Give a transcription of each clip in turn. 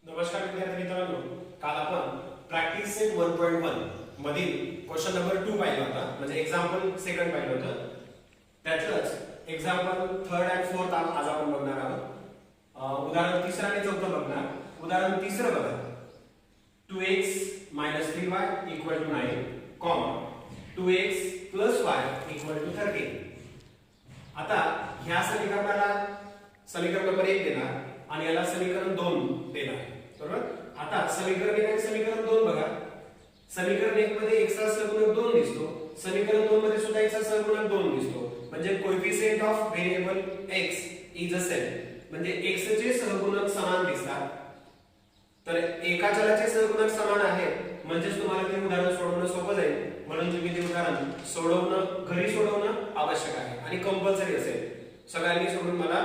नमस्कार विद्यार्थी मित्रांनो, काल आपण प्रॅक्टिस सेट 1.1 मधील क्वेश्चन नंबर 2 पाहिला होता, म्हणजे एक्झाम्पल सेकंड पाहिलं होतं. त्यातलंच एक्झाम्पल थर्ड अँड फोर्थ आज आपण बघणार आहोत. उदाहरण तिसरं आणि चौथं बघणार. उदाहरण तिसरं बघा, 2x - 3y = 9, 2x + y = 13. आता ह्या समीकरणाला समीकरण नंबर 1 देणार आणि याला समीकरण 2 देणार. बरोबर. आता समीकरण 1 आणि समीकरण 2 बघा. समीकरण 1 मध्ये x चा सहगुणक 2 दिसतो, समीकरण 2 मध्ये सुद्धा x चा सहगुणक 2 दिसतो. म्हणजे coefficient of variable x is a same, म्हणजे x चे सहगुणक समान दिसतात. तर एका चलाचे सहगुणक समान आहेत, म्हणजे तुम्हाला ते उदाहरण सोडवणं सोपं जाईल. म्हणून तुम्ही ते उदाहरण घरी सोडवणं आवश्यक आहे आणि कंपल्सरी असेल. सगळ्यांनी सोडून मला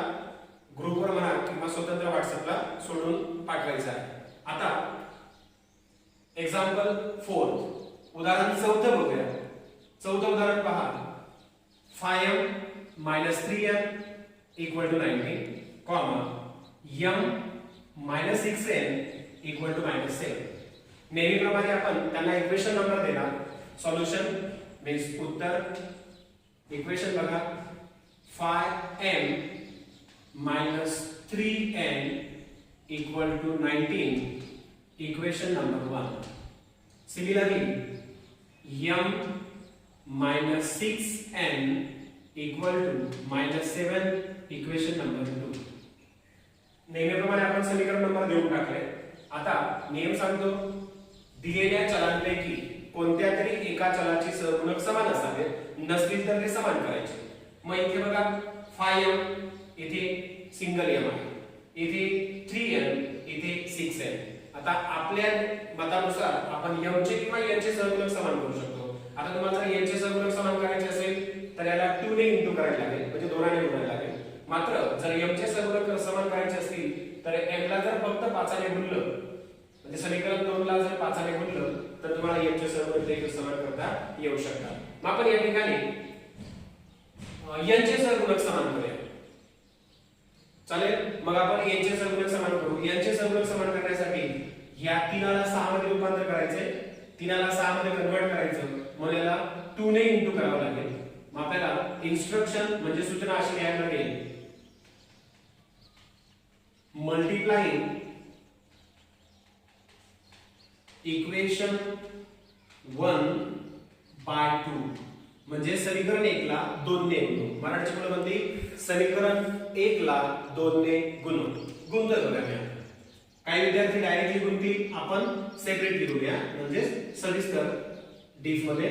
ग्रुपवर म्हणा किंवा स्वतंत्र व्हॉट्सअपला सोडून पाठवायचं आहे. आता एक्झाम्पल 4, उदाहरण चौथं बघूया. चौथं उदाहरण पहा, 5m - 3n = 19, m - 6n = -7. नेहमीप्रमाणे आपण त्यांना इक्वेशन नंबर देणार. सॉल्युशन मीन्स उत्तर. इक्वेशन बघा, 5m - 3n = 19, equation number 1. Similarly, m - 6n = -7, equation number 2. नेहमीप्रमाणे आपण समीकरण नंबर देऊन टाकले. आता नियम सांगतो, दिलेल्या चलांपैकी कोणत्या तरी एका चलाचे सहगुणक समान असावेत, नसतील तर ते समान करायचे. मग इथे बघा 5m, इथे सिंगल m आहे, इथे 3n, इथे 6n. आता आपल्या मतानुसार आपण m चे किंवा n चे सहगुणक समान करू शकतो. आता तुम्हाला जर n चे सहगुणक समान करायचे असेल तर याला 2 ने इंटू करायला लागेल, म्हणजे 2 ने गुणायला लागेल. मात्र जर m चे सहगुणक समान करायचे असतील तर m ला जर फक्त 5 ने गुणलं, म्हणजे समीकरण 2 ला जर 5 ने गुणलं तर तुम्हाला m चे सहगुणक देखील समान करता येऊ शकतात. मग आपण या ठिकाणी n चे सहगुणक समान करूया. चालेल. मग आपण n चे सहगुणक समान करू. n चे सहगुणक समान करण्यासाठी या 3 ला 6 मध्ये रूपांतर करायचे, 3 ला 6 मध्ये कन्वर्ट करायचं. मग याला 2 ने इंटू करावं लागेल. मग आपल्याला इन्स्ट्रक्शन म्हणजे सूचना अशी लिहायला लागेल, मल्टिप्लाइंग इक्वेशन 1 by 2, म्हणजे समीकरण 1 ला 2 ने गुणू. मराठी मध्ये म्हणते समीकरण 1 ला 2 ने गुणू. गुणतो बघा. काही विद्यार्थी डायरेक्टली गुणतील, आपण सेपरेटली गुणूया, म्हणजे सविस्तर. डीफ मध्ये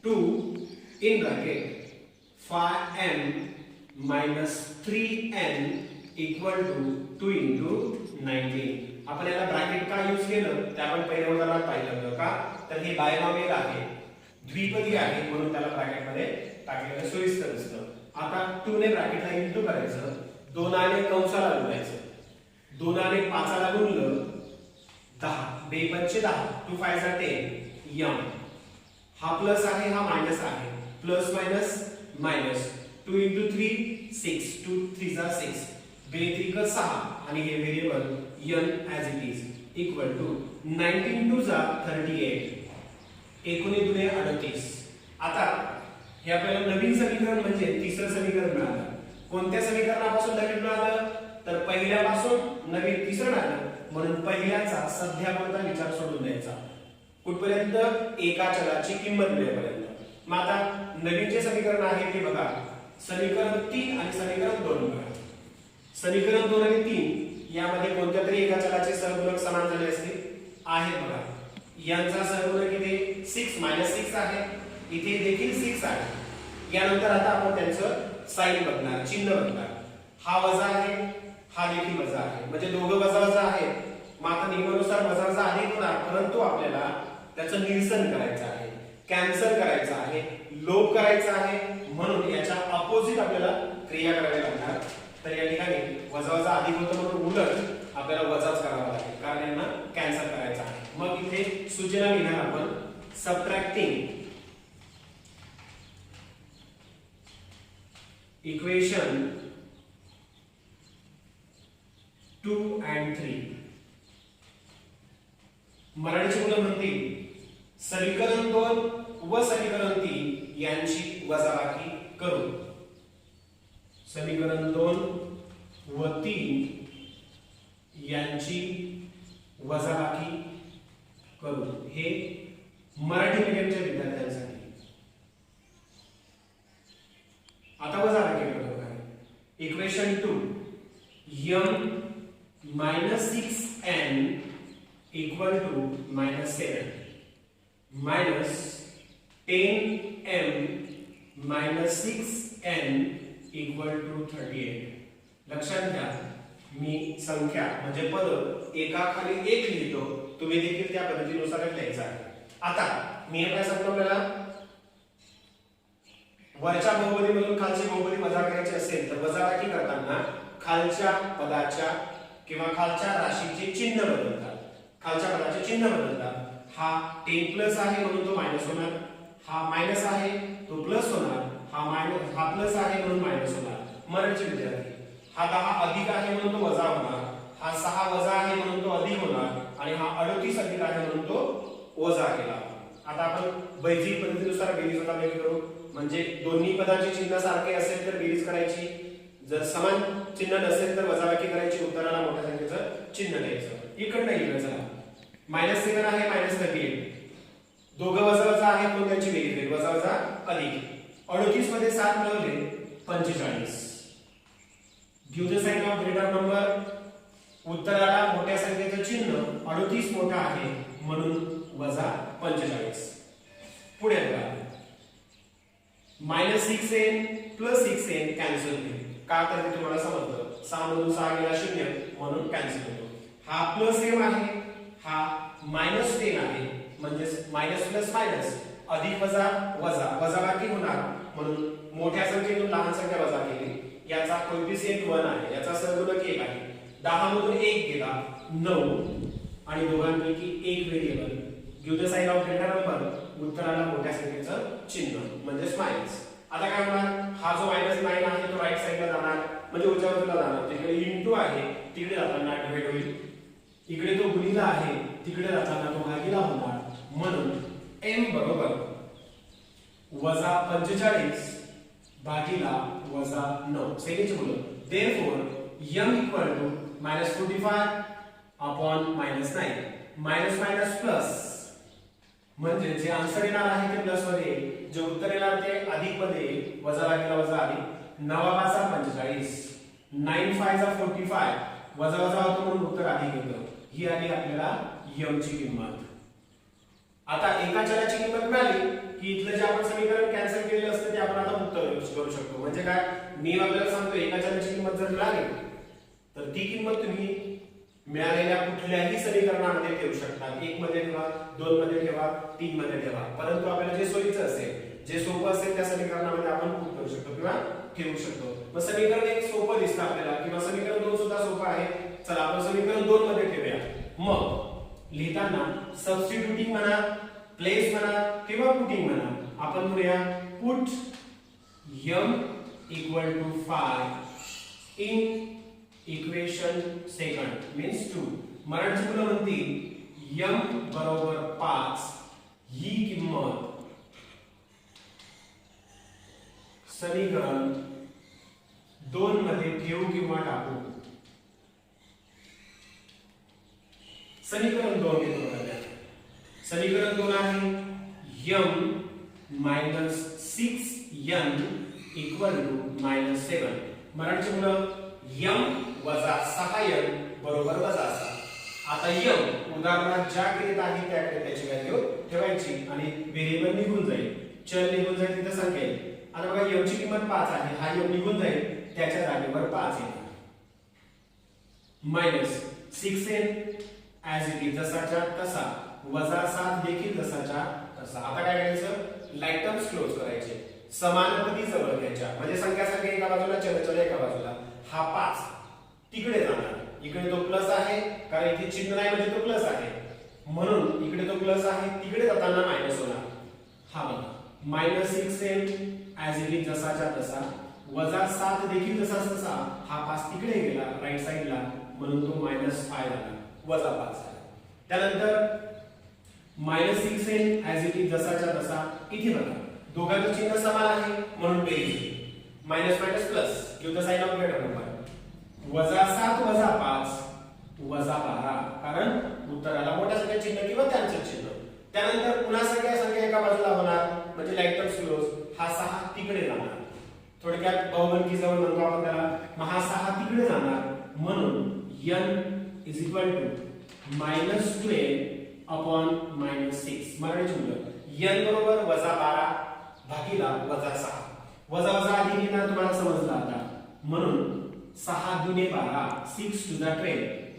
2 इन ब्रॅकेट 5m - 3n = 2 * 19. आपण याला ब्रॅकेट का यूज केलं ते आपण पहिल्या उदाहरणात पाहिलं होतं. का तर हे बायनॉमियल आहे, द्विपदी आहे, म्हणून त्याला ब्रॅकेट मध्ये टाकलेलं सोयीस्कर असतं. आता 2 ने ब्रॅकेटला इंटू करायचं, 2 ने कंसाला गुणायचं, 2 ने 5 ला गुणलं 10, 2 × 5 = 10, 2 × 5 = 10. m हा प्लस आहे, हा मायनस आहे, प्लस मायनस मायनस. 2 × 3 6, 2 × 3 = 6, 2 × 3 = 6 आणि हे variable n as it is = 19 × 2 = 38, 19 × 2 = 38. आता हे आपल्याला नवीन समीकरण म्हणजे तिसरं समीकरण मिळालं. कोणत्या समीकरणापासून नवीन मिळालं तर पहिल्यापासून नवीन तिसरं मिळालं, म्हणून पहिल्याचा सध्यापुरता विचार सोडून द्यायचा. कुठपर्यंत? एका चलाची किंमत मिळेपर्यंत. मग आता नवीन जे समीकरण आहे ते बघा, समीकरण 3 आणि समीकरण 2 बघा. समीकरण 2 आणि 3 यामध्ये कोणत्या तरी एका चलाचे सहगुणक समान झाले असतील आहेत बघा. यांचा सहगुणक इथे 6 - 6 आहे, इथे देखील 6 आहे. यानंतर आता आपण त्यांचं साइन बघणार, चिन्ह बघणार. हा वजा आहे, हा देखील वजा आहे, म्हणजे दोघं वजा वजा आहेत. मग आता नियमानुसार वजाचा अधिक होणार, परंतु आपल्याला त्याचं निरसन करायचं आहे, कॅन्सल करायचं आहे, लोप करायचा आहे, म्हणून याच्या अपोजिट आपल्याला क्रिया करावी लागणार. तर या ठिकाणी वजा वजा अधिक होतं, म्हणून उलट आपल्याला वजाच करावा लागेल, कारण यांना कॅन्सल करायचं आहे. मग इथे सूचना लिहिणार आपण, सबट्रॅक्टिंग इक्वेशन 2 and 3 मराठीची मुलं म्हणतील समीकरण 2 व समीकरण 3 यांची वजाबाकी करू. समीकरण 2 व 3 यांची वजाबाकी करू. हे मराठी मीडियमच्या विद्यार्थ्यांसाठी. आता वजाबाकी करू. Equation 2 m minus 6n equal to minus 7 minus 10m minus 6n equal to 38. लक्षात घ्या मी संख्या म्हणजे पद एकाखाली एक लिहितो, तुम्ही देखील त्या पद्धतीनुसार लिहायचं आहे. आता मी काय सांगतो, आपल्याला वरच्या बहुपदीमधून खालची बहुपदी वजा करायची असेल तर वजाबाकी करताना खालच्या पदाच्या किंवा खालच्या राशीचे चिन्ह बदलतात. खालच्या पदाचे चिन्ह बदलतात. हा 10 प्लस आहे म्हणून तो मायनस होणार, हा मायनस आहे तो प्लस होणार, हा प्लस आहे म्हणून मायनस होणार. मराठी विद्यार्थी हा 10 अधिक आहे म्हणून तो वजा होणार, हा 6 वजा आहे म्हणून तो अधिक होणार आणि हा 38 अधिक आहे म्हणून तो वजा केला. आता आपण बेरीज पद्धतीनुसार बेरीज वजाबाकी करू. म्हणजे दोन्ही पदाचे चिन्ह सारखे असेल तर बेरीज करायची, जर समान चिन्ह नसेल तर वजाबाकी करायची. उत्तराला मोठ्या संख्येचं चिन्ह द्यायचं. इकडे नाही चला -7 आहे -38 दोघं वजा वजा आहे म्हणून त्यांची बेरीज होईल. वजा वजा अधिक 38 मध्ये 7 मिळवले 45. Give the sign of greater number. उत्तराला मोठ्या संख्येचं चिन्ह 38 मोठा आहे म्हणून वजा 45. पुढे बघा -6n + 6n कॅन्सल होईल. का तर ते तुम्हाला समजलं 6 मधून 6 गेला 0 म्हणून कॅन्सल होतो. हा +m आहे, हा -10 आहे म्हणजे मायनस प्लस मायनस अधिक वजा वजा वजाबाकी होणार म्हणून मोठ्या संख्येतून लहान संख्या वजा केली. याचा कोएफिशिएंट 1 आहे, याचा सहगुणक 1 आहे. 10 मधून 1 गेला 9 आणि दोघांपैकी एक variable. Give the sign of greater number. उत्तराला मोठ्या संख्येचं चिन्ह म्हणजेच मायनस. आता काय होणार, हा जो -9 आहे तो राईट साइडला जाणार म्हणजे उजव्या बाजूला जाणार. तिकडे इंटू आहे तिकडे जाताना डिवाइड होईल. इकडे तो गुणिला आहे तिकडे जाताना तो भागिला होणार म्हणून m बरोबर -45 भागिला -9. सेकंडचे बोलो therefore m equal to -45 upon -9 minus minus plus म्हणजे जे आन्सर येणार आहे ते प्लस मध्ये येईल, जे उत्तर येणार ते अधिक मध्ये येईल. वजा भागिला वजा अधिक 9 45 9 5 45 वजा वजा होतो म्हणून उत्तर अधिक येतं. ही आली आपल्याला m ची किंमत. आता एका चलाची किंमत मिळाली की इथलं जे आपण समीकरण कॅन्सल केलेलं असतं ते आपण आता उत्तर करू शकतो. म्हणजे काय, मी आपल्याला सांगतो एका चलाची किंमत जर मिळाली तर ती किंमत तुम्ही मिळालेल्या कुठल्याही समीकरणामध्ये ठेवू शकता. 1 मध्ये ठेवा, 2 मध्ये ठेवा, 3 मध्ये ठेवा, परंतु आपल्याला जे सोयीचं असेल जे सोपं असेल त्या समीकरणामध्ये आपण पुट करू शकतो किंवा ठेवू शकतो. मग समीकरण 1 सोपं दिसतं आपल्याला किंवा समीकरण 2 सुद्धा सोपं आहे. चला आपण समीकरण 2 मध्ये ठेवूया. मग लिहिताना सबस्टिट्यूटिंग म्हणा, प्लेस म्हणा किंवा पुटिंग म्हणा, आपण म्हणूया put m = 5 in equation second means 2. Marathi मुलं म्हणतील m बरोबर 5 ही किंमत समीकरण 2 मध्ये ठेवू किंवा टाकू. समीकरण 2 घेतो बघा. समीकरण 2 आहे m - 6n = -7. मराठी मुलं m - 6n बरोबर -7. आता m उदाहरणात ज्या क्रियेत आहे त्याकडे त्याची व्हॅल्यू ठेवायची आणि व्हेरिएबल निघून जाईल, चल निघून जाईल, तिथे संख्या येईल. आता बघा m ची किंमत 5 आहे, हा m निघून जाईल त्याच्या जागेवर 5 येईल. -6n ऍज इट इज जसाच्या तसा, -7 देखील जसाच्या तसा. आता काय करायचं, लाईक टर्म्स क्लोज करायचे, समानपदी जवळ घ्यायच्या. म्हणजे संख्या एका बाजूला चल एका बाजूला. हा 5 तिकडे जाणार, इकडे तो प्लस आहे कारण इथे चिन्ह नाही म्हणजे तो प्लस आहे म्हणून इकडे तो प्लस आहे, तिकडे जाताना मायनस होणार. हा बघा -6n ऍज इट इज जसाच्या तसा, -7 देखील जसाच तसा. हा 5 तिकडे गेला राईट साइडला म्हणून तो -5 आला, -5 आला. त्यानंतर -6 n ऍज इट इज जसाच्या तसा इथे बघा दोघांचं चिन्ह समान आहे म्हणून बेरीज minus minus plus give the sign of greater number -7 - 5 -12 कारण उत्तराला मोठ्या संख्या चिन्ह किंवा त्यांचं चिन्ह त्यानंतर पुन्हा सगळ्या संख्या एका बाजूला होणार म्हणजे लाईक टर्म्स क्लोज हा 6 तिकडे जाणार थोडक्यात बहुगणकी जवळ म्हणतो आपण त्याला मग हा 6 तिकडे जाणार म्हणून n -12 - -6 मराठी मूल्य n बरोबर -12 भागीला -6 वजा आधी लिहिणार तुम्हाला समजलं आता म्हणून 6 दुने 12 6 टू द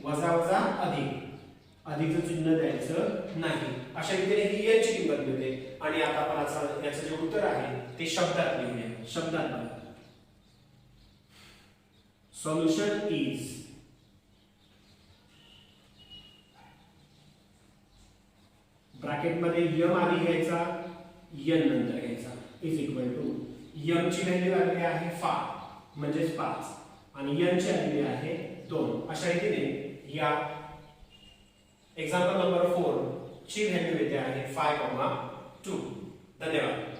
12 वजा अधिकचं चिन्ह द्यायचं नाही अशा रीतीने ही n ची किंमत मिळते आणि आता आपण याचं जे उत्तर आहे ते शब्दात लिहूया शब्दात बघा सोल्युशन इज ब्रॅकेट मध्ये m आधी घ्यायचा n नंतर घ्यायचा इज इक्वल टू m ची व्हॅल्यू आलेली आहे 5 म्हणजे 5 आणि n ची आलेली आहे 2 अशा रीतीने या एक्झाम्पल नंबर 4 ची व्हॅल्यू येते आहे 5,2 धन्यवाद